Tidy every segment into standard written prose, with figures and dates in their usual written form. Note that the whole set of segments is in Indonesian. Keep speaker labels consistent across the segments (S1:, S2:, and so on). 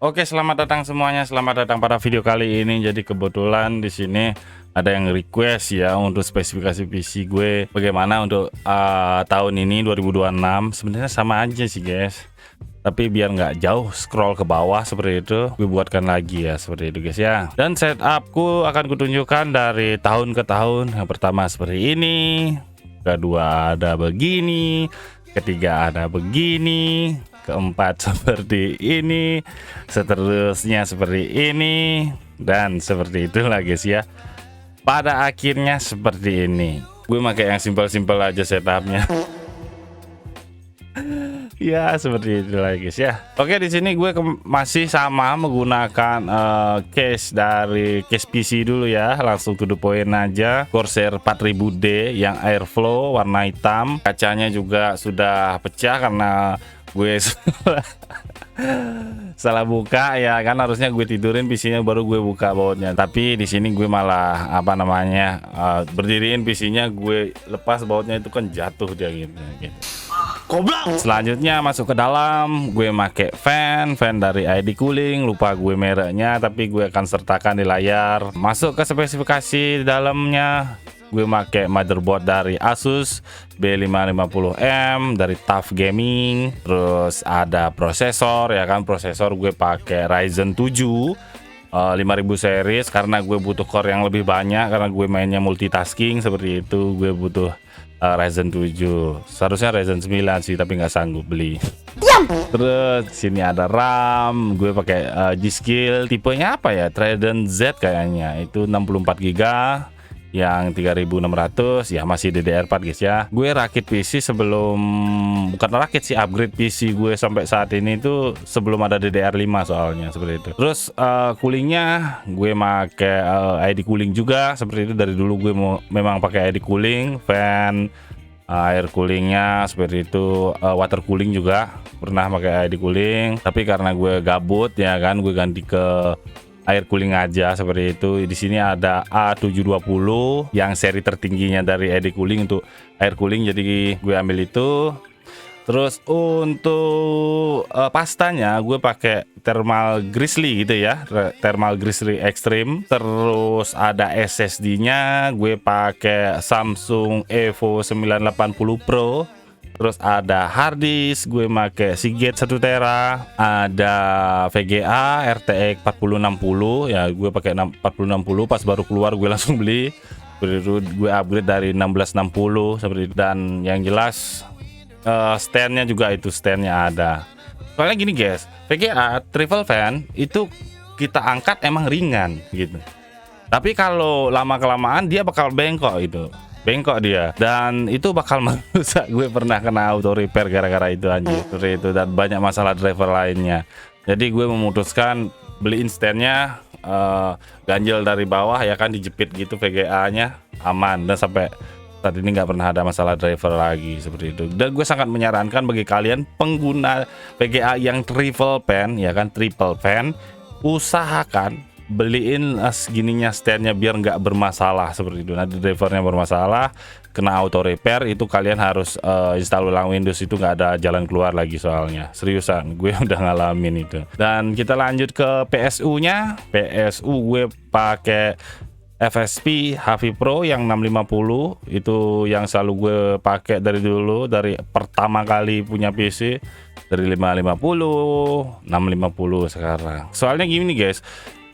S1: Oke, selamat datang semuanya. Selamat datang pada video kali ini. Jadi kebetulan di sini ada yang request ya untuk spesifikasi PC gue bagaimana untuk tahun ini 2026. Sebenarnya sama aja sih, guys. Tapi biar nggak jauh scroll ke bawah seperti itu, gue buatkan lagi ya seperti itu, guys ya. Dan setupku akan kutunjukkan dari tahun ke tahun. Yang pertama seperti ini, kedua ada begini, ketiga ada begini, keempat seperti ini, seterusnya seperti ini, dan seperti itulah guys ya. Pada akhirnya seperti ini. Gue pakai yang simpel-simpel aja setupnya. Ya seperti itulah guys ya. Oke, di sini gue masih sama menggunakan case dari case PC dulu ya. Langsung to the point aja. Corsair 4000D yang airflow warna hitam. Kacanya juga sudah pecah karena gue salah buka ya kan, harusnya gue tidurin PC-nya baru gue buka bautnya. Tapi di sini gue malah berdiriin PC-nya, gue lepas bautnya itu kan jatuh dia gitu. Goblok. Selanjutnya masuk ke dalam, gue make fan dari ID Cooling, lupa gue mereknya tapi gue akan sertakan di layar. Masuk ke spesifikasi di dalamnya, gue make motherboard dari Asus B550M dari TUF Gaming. Terus ada prosesor ya kan, prosesor gue pakai Ryzen 7 5000 series karena gue butuh core yang lebih banyak, karena gue mainnya multitasking seperti itu. Gue butuh Ryzen 7, seharusnya Ryzen 9 sih tapi nggak sanggup beli. Terus sini ada RAM, gue pakai G-Skill tipenya apa ya, Trident Z kayaknya, itu 64 GB yang 3600 ya, masih DDR4 guys ya. Gue rakit PC sebelum, bukan rakit sih, upgrade PC gue sampai saat ini itu sebelum ada DDR5 soalnya seperti itu. Terus coolingnya gue pakai ID Cooling juga seperti itu. Dari dulu gue memang pakai ID Cooling, fan, air coolingnya seperti itu, water cooling juga pernah pakai ID Cooling. Tapi karena gue gabut ya kan, gue ganti ke air cooling aja seperti itu. Di sini ada A720 yang seri tertingginya dari ID Cooling untuk air cooling, jadi gue ambil itu. Terus untuk pastanya gue pakai Thermal Grizzly gitu ya, Thermal Grizzly Extreme. Terus ada SSD-nya gue pakai Samsung Evo 980 Pro. Terus ada harddisk gue make Seagate 1 tera, ada VGA RTX 4060 ya, gue pakai 4060 pas baru keluar gue langsung beli. Gue upgrade dari 1660 seperti itu. Dan yang jelas standnya juga, itu standnya ada. Soalnya gini guys, VGA triple fan itu kita angkat emang ringan gitu, tapi kalau lama kelamaan dia bakal bengkok dia, dan itu bakal merusak. Gue pernah kena auto repair gara-gara itu anjir, seperti itu, dan banyak masalah driver lainnya. Jadi gue memutuskan beliin standnya, ganjel dari bawah ya kan, dijepit gitu VGA-nya, aman, dan sampai saat ini nggak pernah ada masalah driver lagi seperti itu. Dan gue sangat menyarankan bagi kalian pengguna VGA yang triple fan ya kan, triple fan, usahakan beliin segininya standnya biar nggak bermasalah seperti itu. Nanti drivernya bermasalah, kena auto repair, itu kalian harus install ulang Windows, itu nggak ada jalan keluar lagi soalnya. Seriusan, gue udah ngalamin itu. Dan kita lanjut ke PSU-nya. PSU gue pakai FSP HV Pro yang 650, itu yang selalu gue pakai dari dulu, dari pertama kali punya PC, dari 550, 650 sekarang. Soalnya gini guys,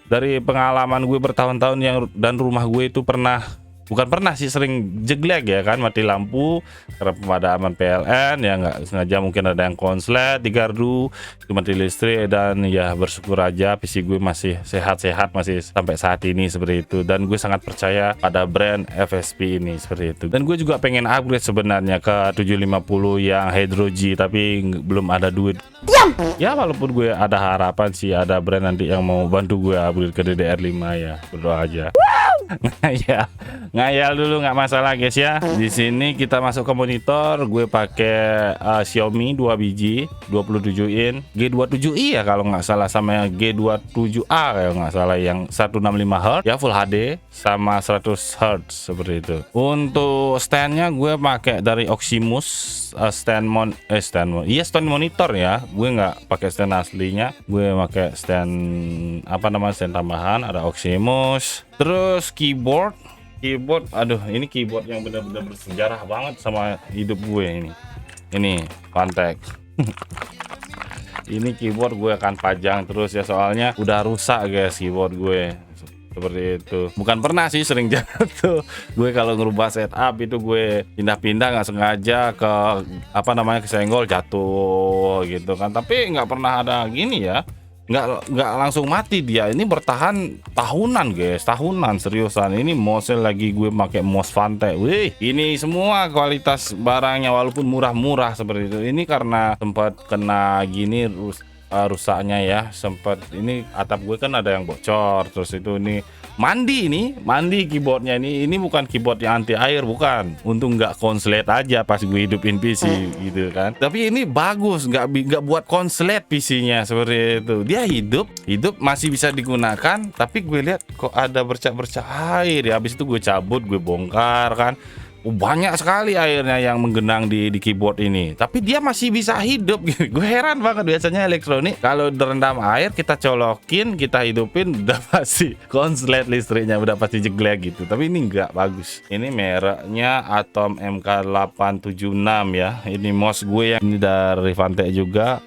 S1: dari pengalaman gue bertahun-tahun dan rumah gue itu sering jeglek ya kan, mati lampu karena pemadaman PLN ya, nggak sengaja mungkin ada yang konslet di gardu, itu mati listrik. Dan ya bersyukur aja PC gue masih sehat-sehat, masih sampai saat ini seperti itu. Dan gue sangat percaya pada brand FSP ini seperti itu. Dan gue juga pengen upgrade sebenarnya ke 750 yang Hydro G, tapi belum ada duit. Ya walaupun gue ada harapan sih ada brand nanti yang mau bantu gue upgrade ke DDR5 ya, berdoa aja. ngayal ngayal dulu nggak masalah guys ya. Di sini kita masuk ke monitor, gue pakai Xiaomi 2 biji 27 in G27i ya kalau nggak salah, sama yang G27A kalau nggak salah, yang 165 Hz ya full HD sama 100 Hz seperti itu. Untuk standnya gue pakai dari Oximus, stand monitor ya, gue nggak pakai stand aslinya, gue pakai stand stand tambahan, ada Oximus. Terus keyboard, aduh ini keyboard yang benar-benar bersejarah banget sama hidup gue ini Fantech. Ini keyboard gue akan pajang terus ya, soalnya udah rusak guys keyboard gue seperti itu. Bukan pernah sih, sering jatuh gue kalau ngerubah setup itu, gue pindah-pindah nggak sengaja ke kesenggol jatuh gitu kan, tapi nggak pernah ada gini ya, nggak langsung mati dia. Ini bertahan tahunan guys, tahunan seriusan. Ini mouse lagi gue pakai mouse Fantech. Wih, ini semua kualitas barangnya walaupun murah-murah seperti itu. Ini karena sempat kena gini rusaknya ya, sempat ini atap gue kan ada yang bocor, terus itu ini mandi keyboardnya. Ini bukan keyboard yang anti air, bukan, untung nggak konslet aja pas gue hidupin PC gitu kan. Tapi ini bagus, nggak buat konslet PC-nya seperti itu. Dia hidup masih bisa digunakan, tapi gue lihat kok ada bercak air ya. Habis itu gue cabut, gue bongkar kan. Banyak sekali airnya yang menggenang di keyboard ini, tapi dia masih bisa hidup. Gue heran banget, biasanya elektronik kalau direndam air, kita colokin, kita hidupin, udah pasti konslet listriknya, udah pasti jeglek gitu. Tapi ini enggak, bagus. Ini mereknya Atom MK876 ya. Ini mouse gue yang ini dari Fantech juga,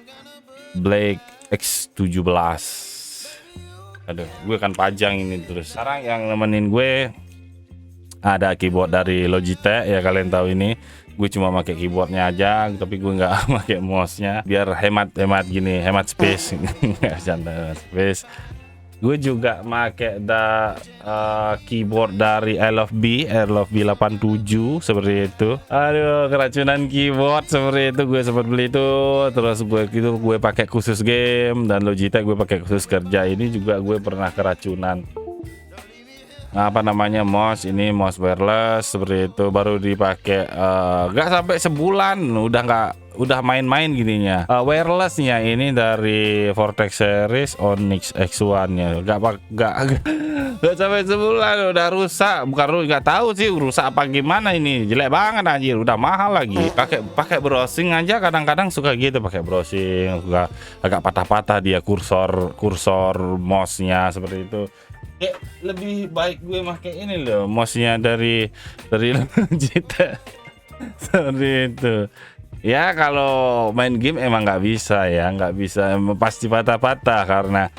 S1: Black X17. Aduh, gue akan pajang ini terus. Sekarang yang nemenin gue ada keyboard dari Logitech ya, kalian tahu ini. Gue cuma pakai keyboardnya aja, tapi gue nggak pakai mouse-nya biar hemat space. Nggak canda space. Gue juga pakai keyboard dari I Love B 87 seperti itu. Aduh, keracunan keyboard seperti itu, gue sempat beli itu. Terus gue pakai khusus game, dan Logitech gue pakai khusus kerja. Ini juga gue pernah keracunan mouse. Ini mouse wireless seperti itu, baru dipakai nggak sampai sebulan udah main-main gininya. Wirelessnya ini dari Vortex series Onyx X1 nya, nggak sampai sebulan udah rusak. Bukan, nggak tahu sih rusak apa gimana, ini jelek banget anjir, udah mahal lagi. Pakai browsing aja kadang-kadang suka gitu, pakai browsing agak patah-patah dia, kursor mouse-nya seperti itu. Lebih baik gue pakai ini loh, mouse-nya dari Logitech. Seperti itu ya. Kalau main game emang nggak bisa, pasti patah-patah karena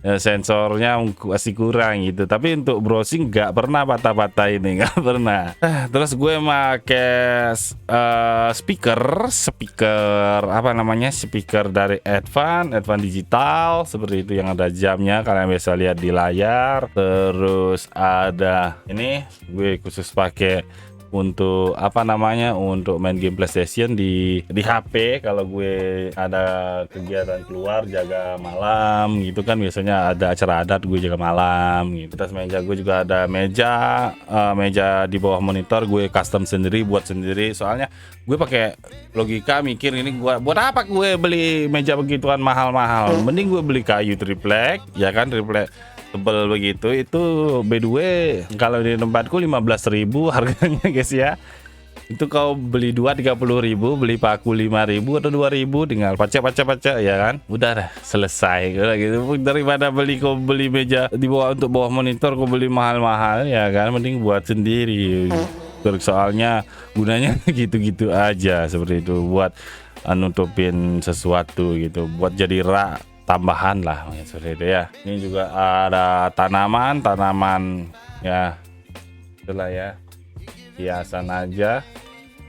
S1: sensornya masih kurang gitu. Tapi untuk browsing nggak pernah patah-patah, ini nggak pernah. Terus gue pakai speaker speaker dari Advan digital seperti itu, yang ada jamnya, kalian bisa lihat di layar. Terus ada ini gue khusus pakai untuk untuk main game PlayStation di HP. Kalau gue ada kegiatan keluar jaga malam gitu kan, biasanya ada acara adat, gue jaga malam gitu. Atas meja gue juga ada meja di bawah monitor, gue custom sendiri, buat sendiri. Soalnya gue pakai logika mikir, ini gue buat apa gue beli meja begituan mahal-mahal, mending gue beli kayu triplek ya kan, triplek tebel begitu. Itu by the way kalau di tempatku 15.000 harganya guys ya. Itu kau beli 30.000, beli paku 5.000 atau 2.000, tinggal pacak ya kan, udah dah selesai gitu. Daripada kau beli meja untuk bawah monitor, kau beli mahal-mahal ya kan, mending buat sendiri. Soalnya gunanya gitu-gitu aja seperti itu, buat nutupin sesuatu gitu, buat jadi tambahan lah seperti itu ya. Ini juga ada tanaman ya, itulah ya, hiasan aja.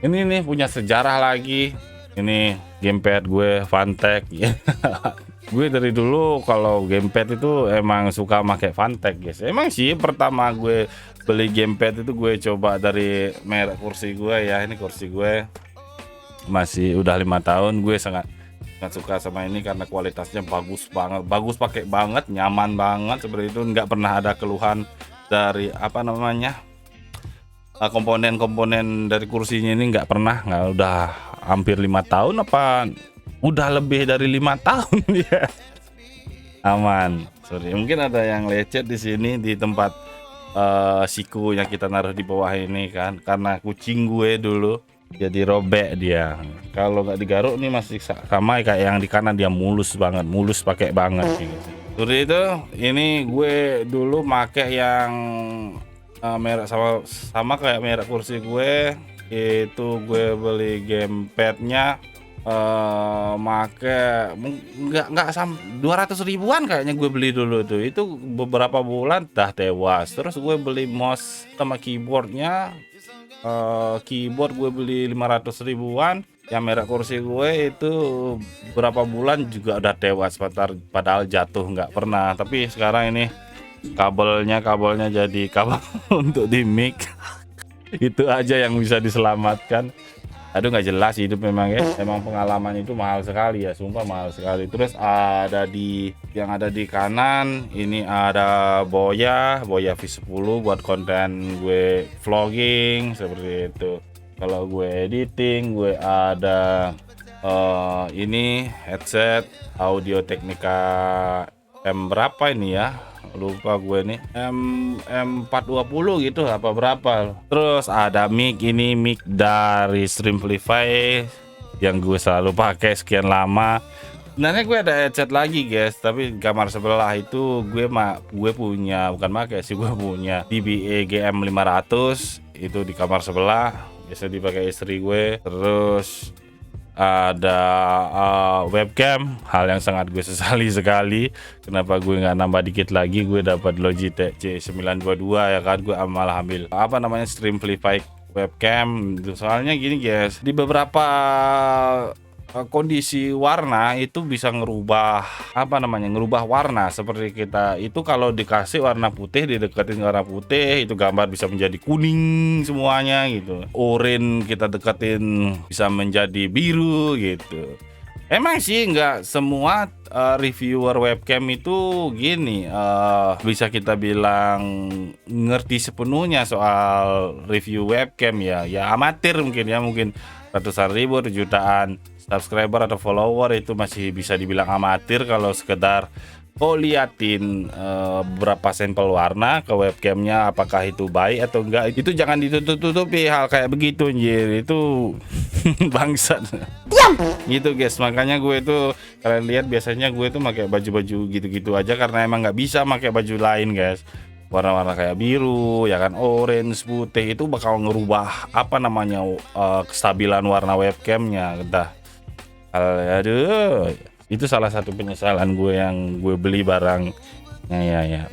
S1: Ini nih punya sejarah lagi. Ini gamepad gue Fantech ya. Gue dari dulu kalau gamepad itu emang suka pakai Fantech guys. Emang sih pertama gue beli gamepad itu gue coba dari merek kursi gue ya. Ini kursi gue masih udah 5 tahun. Gue sangat suka sama ini karena kualitasnya bagus banget, bagus pakai banget, nyaman banget seperti itu, nggak pernah ada keluhan dari apa namanya komponen-komponen dari kursinya ini nggak pernah, nggak, udah hampir 5 tahun apa udah lebih dari 5 tahun ya. Aman. Sorry, mungkin ada yang lecet di sini di tempat siku yang kita naruh di bawah ini kan, karena kucing gue dulu jadi robek dia. Kalau nggak digaruk nih masih sama kayak yang di kanan, dia mulus banget, mulus pakai banget gitu. Sorry itu, ini gue dulu make yang merek sama kayak merek kursi gue itu. Gue beli gamepadnya make nggak 200 ribuan kayaknya gue beli dulu tuh. Itu beberapa bulan dah tewas. Terus gue beli mouse sama keyboardnya, keyboard gue beli 500 ribuan. Yang merek kursi gue itu berapa bulan juga udah tewas, padahal jatuh nggak pernah. Tapi sekarang ini kabelnya jadi kabel untuk di mic. Itu aja yang bisa diselamatkan. Aduh, nggak jelas hidup memang ya. Emang pengalaman itu mahal sekali ya, sumpah mahal sekali. Terus yang ada di kanan ini ada Boya V10 buat konten gue vlogging seperti itu. Kalau gue editing, gue ada ini headset Audio Technica M berapa ini ya, lupa gue nih, M420 gitu apa berapa. Terus ada mic, ini mic dari Streamlify yang gue selalu pakai sekian lama. Sebenarnya gue ada headset lagi guys, tapi kamar sebelah itu gue punya, bukan pakai sih, gue punya DBA GM 500 itu di kamar sebelah, biasa dipakai istri gue. Terus ada webcam, hal yang sangat gue sesali sekali. Kenapa gue nggak nambah dikit lagi? Gue dapat Logitech C922 ya kan, gue malah ambil apa namanya Streamlify webcam. Soalnya gini guys, di beberapa kondisi warna itu bisa ngerubah warna. Seperti kita itu kalau dikasih warna putih, dideketin warna putih, itu gambar bisa menjadi kuning semuanya gitu. Oranye kita deketin bisa menjadi biru gitu. Emang sih nggak semua reviewer webcam itu gini, bisa kita bilang ngerti sepenuhnya soal review webcam ya amatir mungkin ratusan ribu atau jutaan subscriber atau follower itu masih bisa dibilang amatir. Kalau sekedar liatin berapa sampel warna ke webcamnya, apakah itu baik atau enggak, itu jangan ditutup-tutupi hal kayak begitu anjir, itu bangsat. Diam. Gitu guys, makanya gue tuh kalian lihat biasanya gue tuh pakai baju-baju gitu-gitu aja karena emang nggak bisa pakai baju lain guys. Warna-warna kayak biru ya kan, orange, putih itu bakal ngerubah kestabilan warna webcamnya. Entah, aduh, itu salah satu penyesalan gue yang gue beli barang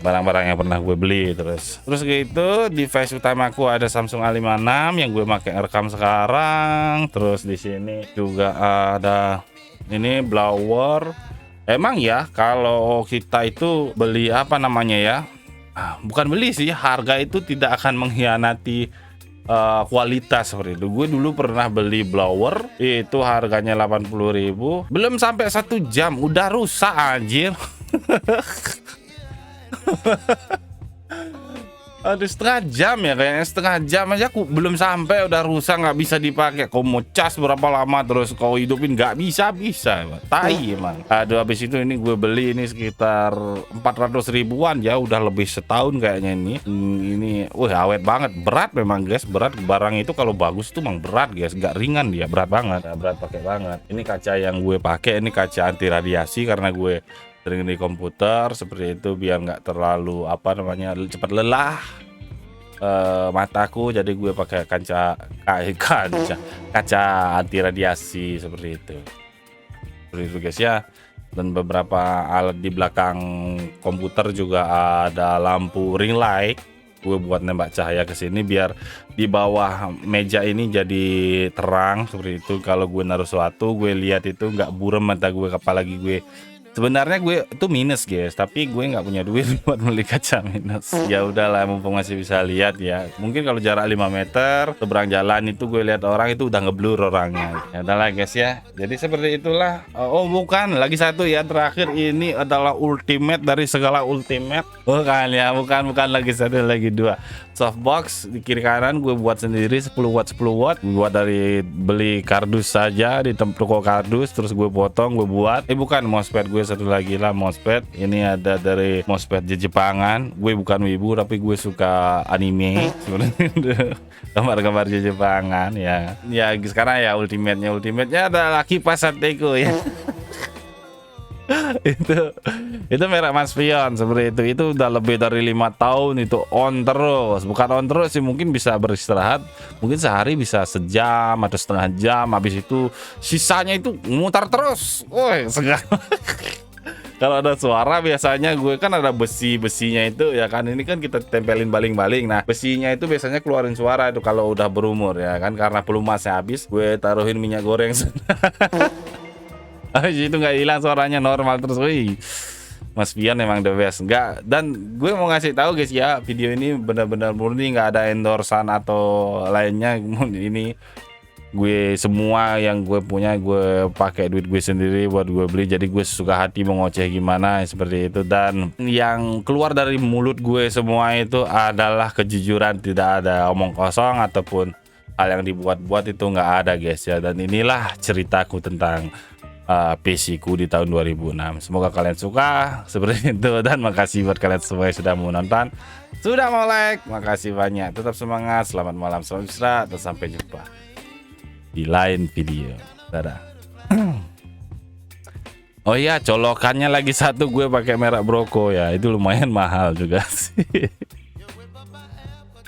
S1: barang-barang yang pernah gue beli. Terus gitu, device utamaku ada Samsung A56 yang gue pakai rekam sekarang. Terus di sini juga ada ini blower. Emang ya kalau kita itu beli bukan beli sih, harga itu tidak akan mengkhianati kualitas seperti itu. Gue dulu pernah beli blower itu harganya 80.000, belum sampai 1 jam udah rusak anjir. Aduh, setengah jam ya, kayaknya setengah jam aja aku belum sampai udah rusak, nggak bisa dipakai. Kau mau cas berapa lama terus kau hidupin, nggak bisa tai emang. Aduh, habis itu ini gue beli ini sekitar 400 ribuan ya, udah lebih setahun kayaknya ini. Wah, awet banget, berat memang guys, berat. Barang itu kalau bagus itu emang berat guys, nggak ringan dia, berat banget, berat pakai banget. Ini kaca yang gue pakai, ini kaca anti radiasi karena gue sering di komputer seperti itu, biar nggak terlalu cepat lelah mataku. Jadi gue pakai kaca anti radiasi seperti itu guys ya. Dan beberapa alat di belakang komputer juga ada lampu ring light, gue buat nembak cahaya ke sini biar di bawah meja ini jadi terang seperti itu. Kalau gue naruh sesuatu, gue lihat itu nggak buram mata gue, apalagi gue Sebenarnya gue itu minus guys, tapi gue nggak punya duit buat beli kaca minus. Ya udahlah, mumpung masih bisa lihat ya. Mungkin kalau jarak 5 meter seberang jalan itu gue lihat orang itu udah ngeblur orangnya. Ya udahlah guys ya. Jadi seperti itulah. Oh bukan, lagi satu ya terakhir, ini adalah ultimate dari segala ultimate. Bukan ya, bukan lagi satu, lagi dua. Softbox di kiri kanan gue buat sendiri 10 watt 10 watt. Gue buat dari beli kardus saja di toko kardus, terus gue potong, gue buat. Bukan MOSFET gue satu lagi lah MOSFET. Ini ada dari MOSFET Jepangan. Gue bukan wibu tapi gue suka anime sebenarnya. Gambar-gambar Jepangan ya. Ya sekarang ya ultimate-nya adalah kipas Sateco ya. itu merek Mas Pion seperti itu udah lebih dari 5 tahun itu on terus, bukan on terus sih, mungkin bisa beristirahat, mungkin sehari bisa sejam atau setengah jam, habis itu sisanya itu mutar terus. Woi segar. Kalau ada suara biasanya gue kan ada besinya itu ya kan, ini kan kita tempelin baling-baling, nah besinya itu biasanya keluarin suara itu kalau udah berumur ya kan, karena pelumasnya habis gue taruhin minyak goreng. Itu nggak hilang suaranya, normal terus. Wih, Mas Pion emang the best. Nggak, dan gue mau ngasih tahu guys ya, video ini benar-benar murni, nggak ada endorsan atau lainnya. Ini gue semua yang gue punya gue pakai duit gue sendiri buat gue beli, jadi gue suka hati mau ngoceh gimana seperti itu. Dan yang keluar dari mulut gue semua itu adalah kejujuran, tidak ada omong kosong ataupun hal yang dibuat-buat, itu nggak ada guys ya. Dan inilah ceritaku tentang PC ku di tahun 2006. Semoga kalian suka seperti itu, dan makasih buat kalian semua yang sudah mau nonton, sudah mau like, makasih banyak. Tetap semangat, selamat malam, selamat istirahat, dan sampai jumpa di lain video. Dadah. Oh iya, colokannya lagi satu gue pakai merek Broco ya, itu lumayan mahal juga sih.